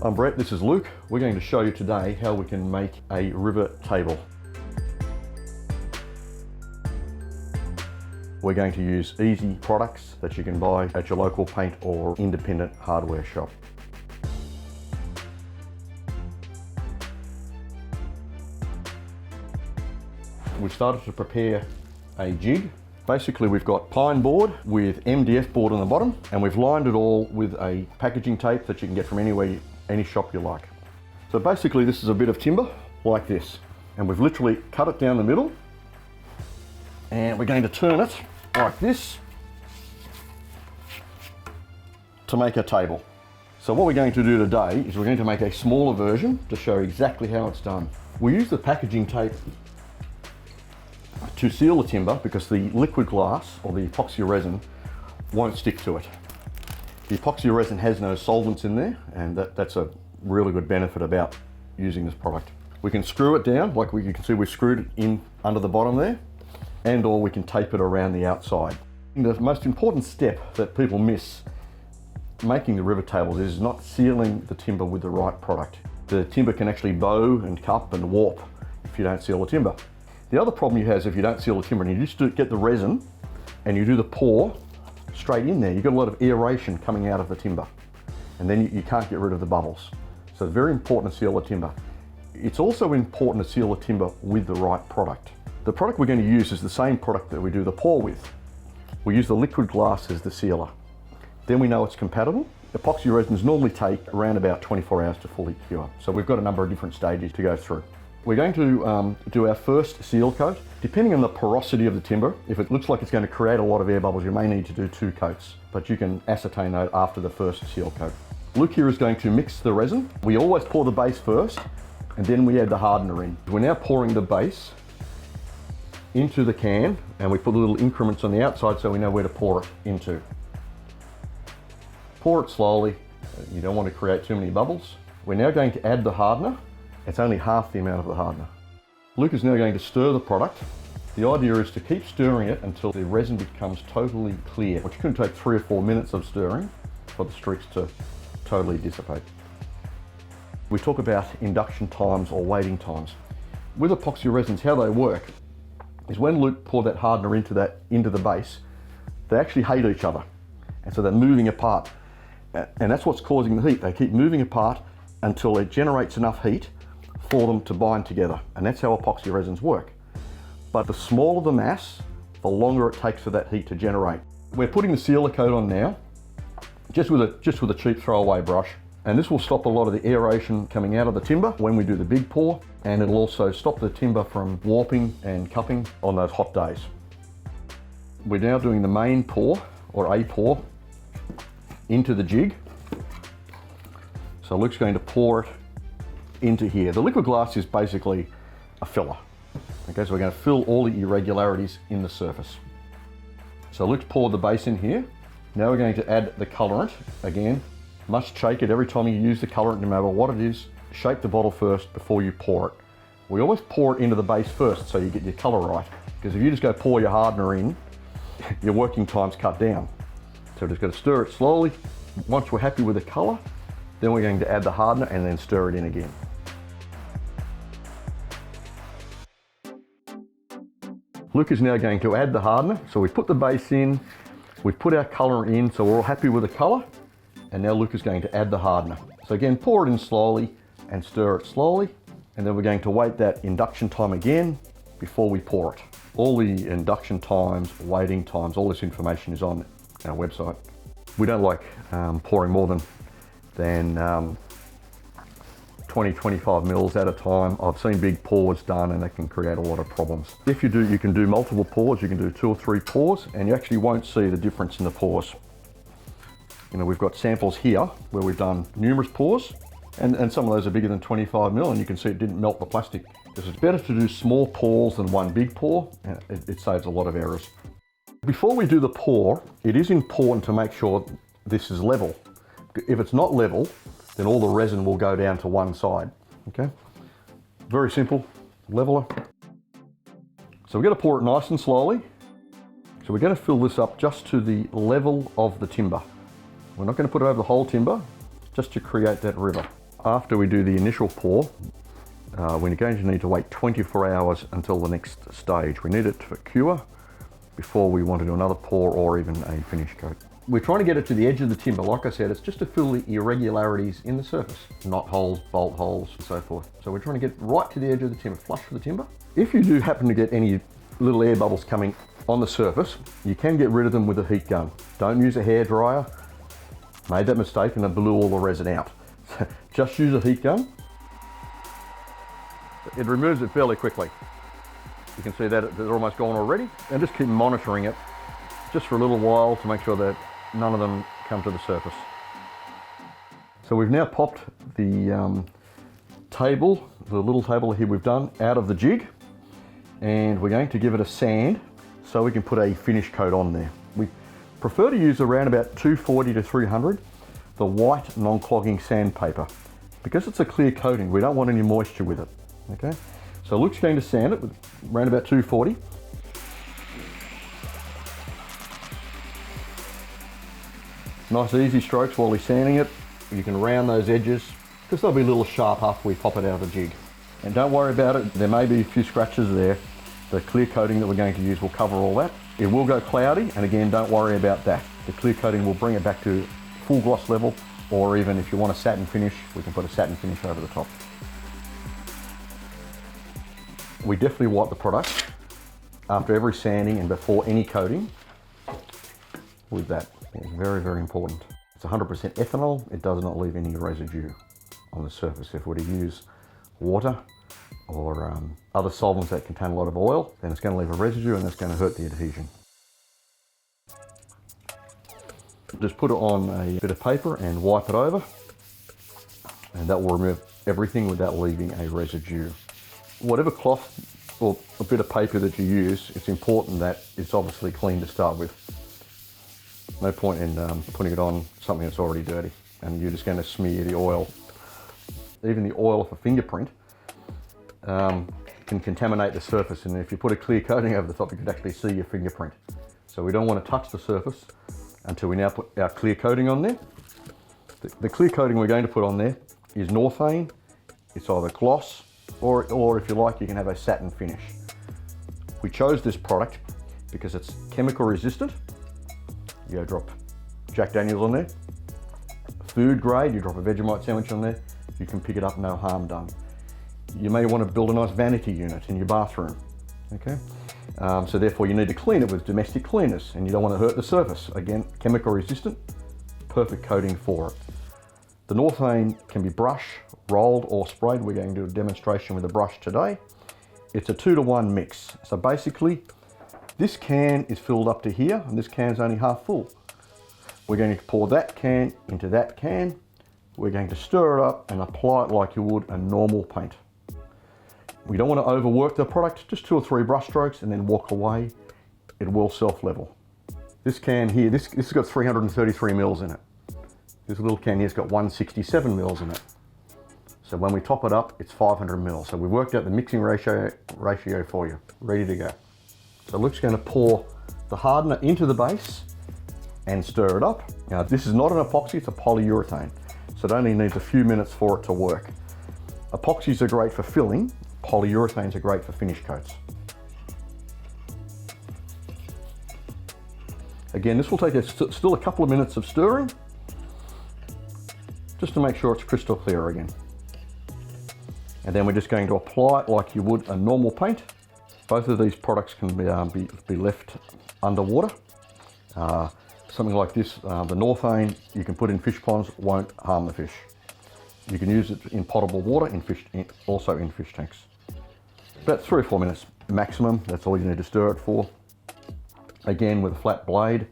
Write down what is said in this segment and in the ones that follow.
I'm Brett, this is Luke. We're going to show you today how we can make a river table. We're going to use easy products that you can buy at your local paint or independent hardware shop. We've started to prepare a jig. Basically, we've got pine board with MDF board on the bottom, and we've lined it all with a packaging tape that you can get from any shop you like. So basically, this is a bit of timber like this, and we've literally cut it down the middle, and we're going to turn it like this to make a table. So what we're going to do today is we're going to make a smaller version to show exactly how it's done. We use the packaging tape to seal the timber because the liquid glass or the epoxy resin won't stick to it. The epoxy resin has no solvents in there, and that's a really good benefit about using this product. We can screw it down, like you can see we've screwed it in under the bottom there, and or we can tape it around the outside. The most important step that people miss making the river tables is not sealing the timber with the right product. The timber can actually bow and cup and warp if you don't seal the timber. The other problem you have is if you don't seal the timber and you just get the resin and you do the pour straight in there, you've got a lot of aeration coming out of the timber, and then you can't get rid of the bubbles. So it's very important to seal the timber. It's also important to seal the timber with the right product. The product we're going to use is the same product that we do the pour with. We use the liquid glass as the sealer. Then we know it's compatible. Epoxy resins normally take around about 24 hours to fully cure. So we've got a number of different stages to go through. We're going to do our first seal coat. Depending on the porosity of the timber, if it looks like it's going to create a lot of air bubbles, you may need to do 2 coats, but you can ascertain that after the first seal coat. Luke here is going to mix the resin. We always pour the base first, and then we add the hardener in. We're now pouring the base into the can, and we put little increments on the outside so we know where to pour it into. Pour it slowly. You don't want to create too many bubbles. We're now going to add the hardener. It's only half the amount of the hardener. Luke is now going to stir the product. The idea is to keep stirring it until the resin becomes totally clear, which can take 3 or 4 minutes of stirring for the streaks to totally dissipate. We talk about induction times or waiting times. With epoxy resins, how they work is when Luke poured that hardener into the base, they actually hate each other, and so they're moving apart, and that's what's causing the heat. They keep moving apart until it generates enough heat for them to bind together, and that's how epoxy resins work. But the smaller the mass, the longer it takes for that heat to generate. We're putting the sealer coat on now, just with a cheap throwaway brush, and this will stop a lot of the aeration coming out of the timber when we do the big pour, and it'll also stop the timber from warping and cupping on those hot days. We're now doing the main pour, or a pour, into the jig. So Luke's going to pour it into here. The liquid glass is basically a filler. Okay, so we're going to fill all the irregularities in the surface. So Luke's poured the base in here. Now we're going to add the colorant. Again, must shake it every time you use the colorant, no matter what it is. Shake the bottle first before you pour it. We always pour it into the base first so you get your color right, because if you just go pour your hardener in, your working time's cut down. So we're just going to stir it slowly. Once we're happy with the color, then we're going to add the hardener and then stir it in again. Luke is now going to add the hardener. So we put the base in, we put our color in, so we're all happy with the color, and now Luke is going to add the hardener. So again, pour it in slowly and stir it slowly, and then we're going to wait that induction time again before we pour it. All the induction times, waiting times, all this information is on our website. We don't like pouring more than 20-25 mils at a time. I've seen big pours done and that can create a lot of problems. If you do, you can do multiple pours. You can do 2 or 3 pours, and you actually won't see the difference in the pours. You know, we've got samples here where we've done numerous pours, and some of those are bigger than 25 mil, and you can see it didn't melt the plastic. Because it's better to do small pours than one big pour, and it saves a lot of errors. Before we do the pour, it is important to make sure this is level. If it's not level, then all the resin will go down to one side, okay? Very simple, leveler. So we're going to pour it nice and slowly. So we're going to fill this up just to the level of the timber. We're not going to put it over the whole timber, just to create that river. After we do the initial pour, we're going to need to wait 24 hours until the next stage. We need it to cure before we want to do another pour or even a finish coat. We're trying to get it to the edge of the timber. Like I said, it's just to fill the irregularities in the surface, knot holes, bolt holes, and so forth. So we're trying to get right to the edge of the timber, flush with the timber. If you do happen to get any little air bubbles coming on the surface, you can get rid of them with a heat gun. Don't use a hairdryer. Made that mistake and it blew all the resin out. Just use a heat gun. It removes it fairly quickly. You can see that they're almost gone already. And just keep monitoring it just for a little while to make sure that none of them come to the surface. So we've now popped the table, the little table here we've done, out of the jig, and we're going to give it a sand so we can put a finish coat on there. We prefer to use around about 240 to 300, the white non-clogging sandpaper, because it's a clear coating. We don't want any moisture with it. Okay, so Luke's going to sand it with around about 240. Nice easy strokes while he's sanding it. You can round those edges because they'll be a little sharp after we pop it out of the jig. And don't worry about it, there may be a few scratches there. The clear coating that we're going to use will cover all that. It will go cloudy, and again, don't worry about that. The clear coating will bring it back to full gloss level, or even if you want a satin finish, we can put a satin finish over the top. We definitely wipe the product after every sanding and before any coating with that. It's very, very important. It's 100% ethanol. It does not leave any residue on the surface. If we're to use water or other solvents that contain a lot of oil, then it's going to leave a residue and that's going to hurt the adhesion. Just put it on a bit of paper and wipe it over, and that will remove everything without leaving a residue. Whatever cloth or a bit of paper that you use, it's important that it's obviously clean to start with. No point in putting it on something that's already dirty and you're just going to smear the oil. Even the oil of a fingerprint can contaminate the surface, and if you put a clear coating over the top, you could actually see your fingerprint. So we don't want to touch the surface until we now put our clear coating on there. The clear coating we're going to put on there is Northane. It's either gloss or if you like, you can have a satin finish. We chose this product because it's chemical resistant. You go drop Jack Daniels on there. Food grade, you drop a Vegemite sandwich on there, you can pick it up, no harm done. You may want to build a nice vanity unit in your bathroom, okay? So therefore you need to clean it with domestic cleaners and you don't want to hurt the surface. Again, chemical resistant, perfect coating for it. The Northane can be brush, rolled or sprayed. We're going to do a demonstration with a brush today. It's a 2-to-1 mix. So basically, this can is filled up to here and this can's only half full. We're going to pour that can into that can. We're going to stir it up and apply it like you would a normal paint. We don't want to overwork the product, just 2 or 3 brush strokes and then walk away. It will self-level. This can here, this has got 333 mils in it. This little can here's got 167 mils in it. So when we top it up, it's 500 mils. So we worked out the mixing ratio for you, ready to go. So Luke's going to pour the hardener into the base and stir it up. Now this is not an epoxy, it's a polyurethane. So it only needs a few minutes for it to work. Epoxies are great for filling, polyurethanes are great for finish coats. Again, this will take still a couple of minutes of stirring, just to make sure it's crystal clear again. And then we're just going to apply it like you would a normal paint. Both of these products can be left underwater. Something like this, the Northane, you can put in fish ponds, won't harm the fish. You can use it in potable water, also in fish tanks. About 3 or 4 minutes maximum, that's all you need to stir it for. Again, with a flat blade,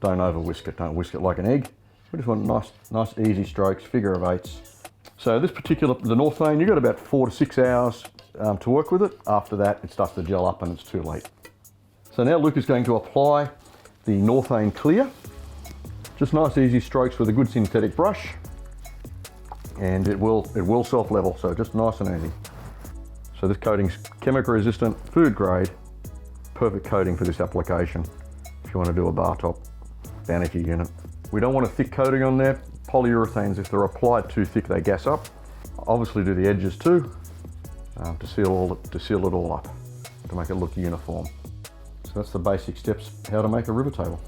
don't over whisk it, don't whisk it like an egg. We just want nice easy strokes, figure of 8s. So this particular, the Northane, you've got about 4 to 6 hours to work with it. After that, it starts to gel up and it's too late. So now Luke is going to apply the Northane Clear. Just nice easy strokes with a good synthetic brush. And it will self-level, so just nice and easy. So this coating's chemical resistant, food grade, perfect coating for this application if you want to do a bar top vanity unit. We don't want a thick coating on there. polyurethanes, if they're applied too thick, they gas up. Obviously do the edges too, to seal it all up, to make it look uniform. So that's the basic steps how to make a river table.